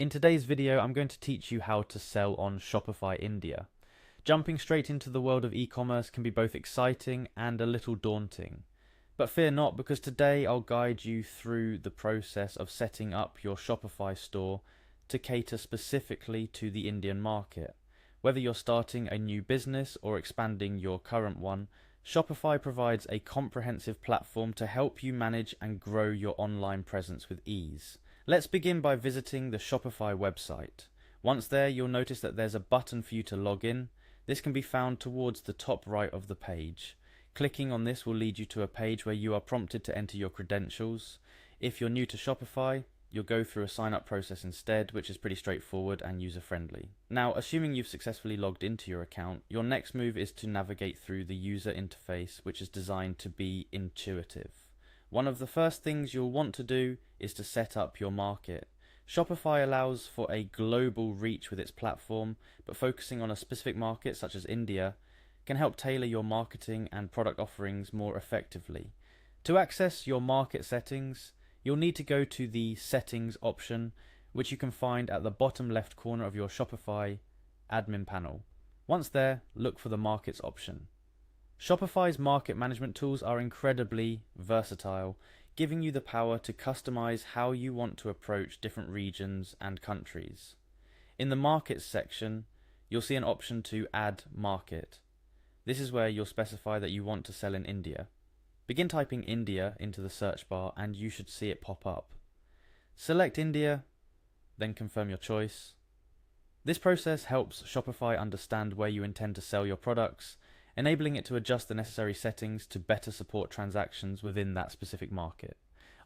In today's video, I'm going to teach you how to sell on Shopify India. Jumping straight into the world of e-commerce can be both exciting and a little daunting. But fear not, because today I'll guide you through the process of setting up your Shopify store to cater specifically to the Indian market. Whether you're starting a new business or expanding your current one, Shopify provides a comprehensive platform to help you manage and grow your online presence with ease. Let's begin by visiting the Shopify website. Once there, you'll notice that there's a button for you to log in. This can be found towards the top right of the page. Clicking on this will lead you to a page where you are prompted to enter your credentials. If you're new to Shopify, you'll go through a sign-up process instead, which is pretty straightforward and user-friendly. Now, assuming you've successfully logged into your account, your next move is to navigate through the user interface, which is designed to be intuitive. One of the first things you'll want to do is to set up your market. Shopify allows for a global reach with its platform, but focusing on a specific market such as India can help tailor your marketing and product offerings more effectively. To access your market settings, you'll need to go to the Settings option, which you can find at the bottom left corner of your Shopify admin panel. Once there, look for the Markets option. Shopify's market management tools are incredibly versatile, giving you the power to customize how you want to approach different regions and countries. In the Markets section, you'll see an option to add market. This is where you'll specify that you want to sell in India. Begin typing India into the search bar and you should see it pop up. Select India, then confirm your choice. This process helps Shopify understand where you intend to sell your products, enabling it to adjust the necessary settings to better support transactions within that specific market.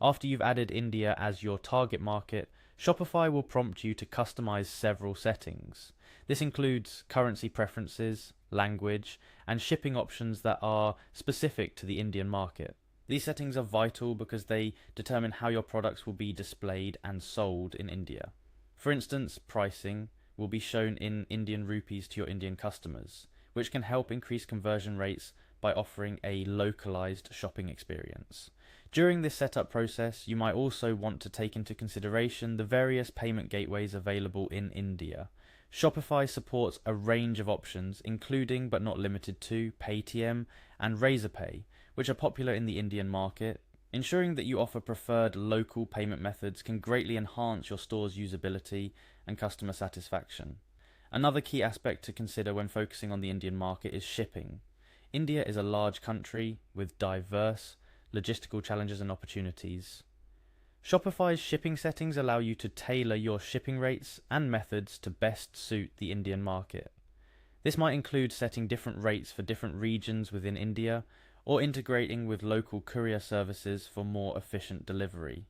After you've added India as your target market, Shopify will prompt you to customize several settings. This includes currency preferences, language, and shipping options that are specific to the Indian market. These settings are vital because they determine how your products will be displayed and sold in India. For instance, pricing will be shown in Indian rupees to your Indian customers, which can help increase conversion rates by offering a localized shopping experience. During this setup process, you might also want to take into consideration the various payment gateways available in India. Shopify supports a range of options, including but not limited to Paytm and Razorpay, which are popular in the Indian market. Ensuring that you offer preferred local payment methods can greatly enhance your store's usability and customer satisfaction. Another key aspect to consider when focusing on the Indian market is shipping. India is a large country with diverse logistical challenges and opportunities. Shopify's shipping settings allow you to tailor your shipping rates and methods to best suit the Indian market. This might include setting different rates for different regions within India, or integrating with local courier services for more efficient delivery.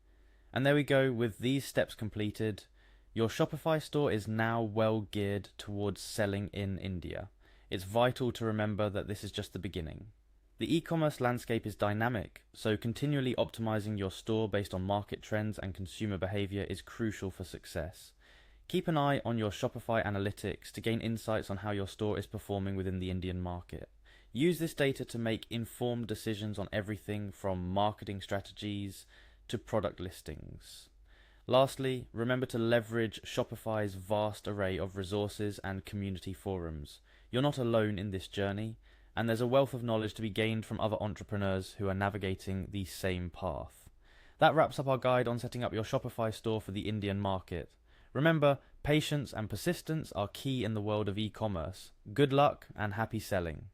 And there we go, with these steps completed, your Shopify store is now well geared towards selling in India. It's vital to remember that this is just the beginning. The e-commerce landscape is dynamic, so continually optimizing your store based on market trends and consumer behavior is crucial for success. Keep an eye on your Shopify analytics to gain insights on how your store is performing within the Indian market. Use this data to make informed decisions on everything from marketing strategies to product listings. Lastly, remember to leverage Shopify's vast array of resources and community forums. You're not alone in this journey, and there's a wealth of knowledge to be gained from other entrepreneurs who are navigating the same path. That wraps up our guide on setting up your Shopify store for the Indian market. Remember, patience and persistence are key in the world of e-commerce. Good luck and happy selling.